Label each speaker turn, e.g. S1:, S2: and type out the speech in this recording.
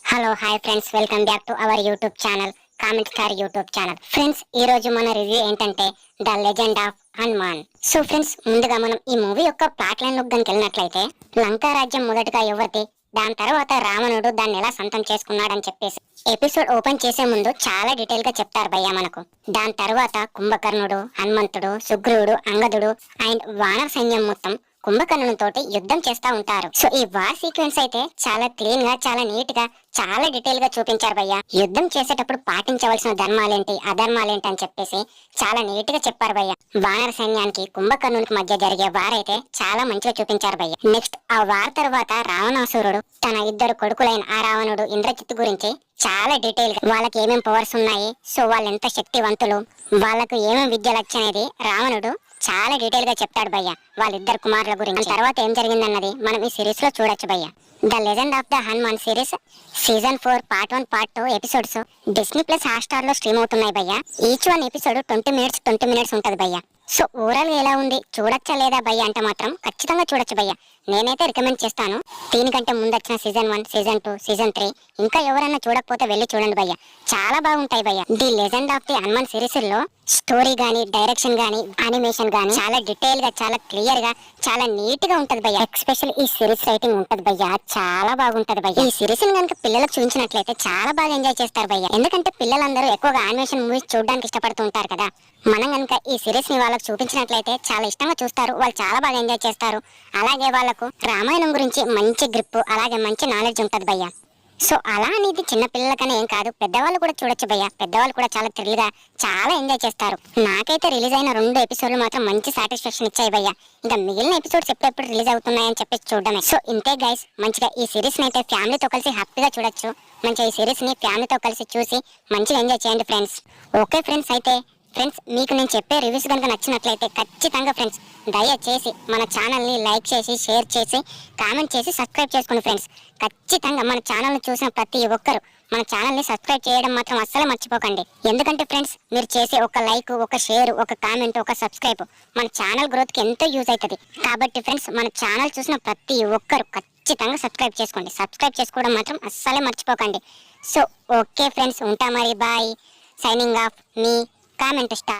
S1: Hello hi friends, welcome back to our YouTube channel comment star YouTube channel. Friends, ఈ రోజు మన review ఏంటంటే the legend of Hanuman. So friends, ముందుగా మనం ఈ మూవీ యొక్క ప్లాట్ లైన్ లోకి గనుక వెళ్ళినట్లయితే లంకా రాజ్యం మొదటగా ఎవరిది, దాని తర్వాత రావణుడు దాన్ని ఎలా సొంతం చేసుకున్నాడని చెప్పేసి ఎపిసోడ్ ఓపెన్ చేసే ముందు చాలా డీటెయిల్ గా చెప్తారు భయ్య మనకు. దాని తర్వాత కుంభకర్ణుడు, హనుమంతుడు, సుగ్రీవుడు, అంగదుడు అండ్ వానర సైన్యం మొత్తం కుంభకర్ణుని తోటి యుద్ధం చేస్తా ఉంటారు. సో ఈ వార్ సీక్వెన్స్ అయితే చాలా క్లీన్ గా, చాలా నీట్ గా, చాలా డీటెయిల్ గా చూపించారు భయ్య. యుద్ధం చేసేటప్పుడు పాటించవలసిన ధర్మాలేంటి, అధర్మాలేంటి అని చెప్పేసి చాలా నీట్ గా చెప్పారు భయ్య. వానర సైన్యానికి కుంభకర్ణునికి మధ్య జరిగే వార్ అయితే చాలా మంచిగా చూపించారు భయ్య. నెక్స్ట్ ఆ వార్ తర్వాత రావణాసురుడు తన ఇద్దరు కొడుకులైన ఆ రావణుడు, ఇంద్రజిత్ గురించి చాలా డీటెయిల్ గా వాళ్ళకి ఏమేం పవర్స్ ఉన్నాయి, సో వాళ్ళు ఎంత శక్తివంతులు, వాళ్ళకు ఏమేం విద్యలు వచ్చనేది రావణుడు చాలా డీటెయిల్ గా చెప్తాడు భయ్య. వాళ్ళిద్దరు కుమారుల గురించి తర్వాత ఏం జరిగిందన్నది మనం ఈ సిరీస్ లో చూడొచ్చు భయ్య. The legend of the Hanuman series season 4 part 1 part 2 episodes Disney plus Hotstar లో స్ట్రీమ్ అవుతున్నాయి భయ్య. ఈచ్ వన్ ఎపిసోడ్ 20 మినిట్స్ ఉంటది భయ్య. సో ఓవరాల్ గా ఎలా ఉంది, చూడొచ్చా లేదా భయ్య అంటే మాత్రం ఖచ్చితంగా చూడొచ్చు భయ్య. నేనైతే రికమెండ్ చేస్తాను. దీనికంటే ముందు వచ్చిన సీజన్ 1, సీజన్ 2, సీజన్ 3 ఇంకా ఎవరైనా చూడకపోతే వెళ్ళి చూడండి భయ్య, చాలా బాగుంటాయి భయ్య. The legend of the Hanuman series లో స్టోరీ గానీ, డైరెక్షన్ గానీ, యానిమేషన్ గానీ చాలా డీటెయిల్ గా, చాలా క్లియర్ గా, చాలా నీట్ గా ఉంటది భయ్య. ఎస్పెషల్ ఈ సిరీస్ రైటింగ్ ఉంటది భయ్య, చాలా బాగుంటది భయ్య. ఈ సిరీస్ కనుక పిల్లలకు చూపించినట్లయితే చాలా బాగా ఎంజాయ్ చేస్తారు భయ్య. ఎందుకంటే పిల్లలందరూ ఎక్కువగా యానిమేషన్ మూవీస్ చూడడానికి ఇష్టపడుతూ ఉంటారు కదా. మనం కనుక ఈ సిరీస్ ని వాళ్ళకి చూపించినట్లయితే చాలా ఇష్టంగా చూస్తారు, వాళ్ళు చాలా బాగా ఎంజాయ్ చేస్తారు. అలాగే వాళ్ళకు రామాయణం గురించి మంచి గ్రిప్, అలాగే మంచి నాలెడ్జ్ ఉంటది భయ్య. సో అలా అనేది చిన్న పిల్లలకనే ఏం కాదు, పెద్దవాళ్ళు కూడా చూడొచ్చు భయ్య. పెద్దవాళ్ళు కూడా చాలా థ్రిల్ గా, చాలా ఎంజాయ్ చేస్తారు. నాకైతే రిలీజ్ అయిన 2 ఎపిసోడ్లు మాత్రం మంచి సాటిస్ఫాక్షన్ ఇచ్చాయి భయ్య. ఇంకా మిగిలిన ఎపిసోడ్స్ ఎప్పుడెప్పుడు రిలీజ్ అవుతున్నాయని చెప్పేసి చూడడమే. సో ఇంతే గైస్, మంచిగా ఈ సిరీస్ ని అయితే ఫ్యామిలీతో కలిసి హ్యాపీగా చూడొచ్చు. మంచిగా ఈ సిరీస్ ని ఫ్యామిలీతో కలిసి చూసి మంచిగా ఎంజాయ్ చేయండి ఫ్రెండ్స్. ఓకే ఫ్రెండ్స్, అయితే ఫ్రెండ్స్ మీకు నేను చెప్పే రివ్యూస్ కనుక నచ్చినట్లయితే ఖచ్చితంగా ఫ్రెండ్స్ దయచేసి మన ఛానల్ని లైక్ చేసి, షేర్ చేసి, కామెంట్ చేసి సబ్స్క్రైబ్ చేసుకోండి ఫ్రెండ్స్. ఖచ్చితంగా మన ఛానల్ని చూసిన ప్రతి ఒక్కరు మన ఛానల్ని సబ్స్క్రైబ్ చేయడం మాత్రం అస్సలు మర్చిపోకండి. ఎందుకంటే ఫ్రెండ్స్ మీరు చేసే ఒక లైక్, ఒక షేర్, ఒక కామెంట్, ఒక సబ్స్క్రైబ్ మన ఛానల్ గ్రోత్కి ఎంతో యూజ్ అవుతుంది. కాబట్టి ఫ్రెండ్స్ మన ఛానల్ చూసిన ప్రతి ఒక్కరు ఖచ్చితంగా సబ్స్క్రైబ్ చేసుకోండి. సబ్స్క్రైబ్ చేసుకోవడం మాత్రం అస్సలే మర్చిపోకండి. సో ఓకే ఫ్రెండ్స్, ఉంటా మరి, బాయ్. సైనింగ్ ఆఫ్ మీ కామెంట్ స్టార్.